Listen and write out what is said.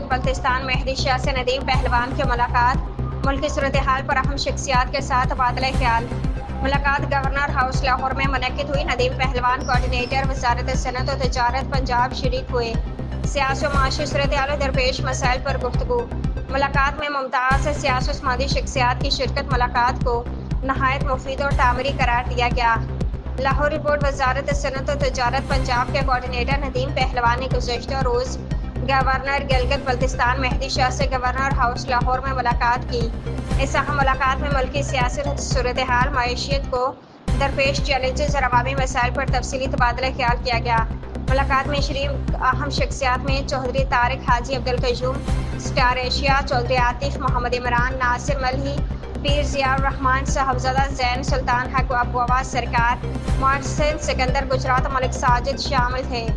بلتستان مہدی شاہ سے ندیم پہلوان کی ملاقات، ملکی صورتحال پر اہم شخصیات کے ساتھ تبادلہ خیال۔ ملاقات گورنر ہاؤس لاہور میں منعقد ہوئی۔ ندیم پہلوان کوآرڈینیٹر وزارت صنعت و تجارت پنجاب شریک ہوئے۔ سیاسی و معاشی صورتحال و درپیش مسائل پر گفتگو۔ ملاقات میں ممتاز سیاسی و سماجی شخصیات کی شرکت ملاقات کو نہایت مفید اور تعمیری قرار دیا گیا۔ لاہور رپورٹ۔ وزارت صنعت و تجارت پنجاب کے کوآرڈینیٹر ندیم پہلوان نے گزشتہ روز گورنر گلگت بلتستان مہدی شاہ سے گورنر ہاؤس لاہور میں ملاقات کی۔ اس اہم ملاقات میں ملکی سیاسی صورتحال، معیشت کو درپیش چیلنجز اور عوامی مسائل پر تفصیلی تبادلہ خیال کیا گیا۔ ملاقات میں شریک اہم شخصیات میں چودھری طارق حاجی عبدالقیوم، اسٹار ایشیا چودھری عاطف، محمد عمران، ناصر ملہی، پیر ضیاء الرحمان، صاحبزادہ زین سلطان حق ابو عباس سرکار، محسن سکندر گجرات، ملک ساجد شامل تھے۔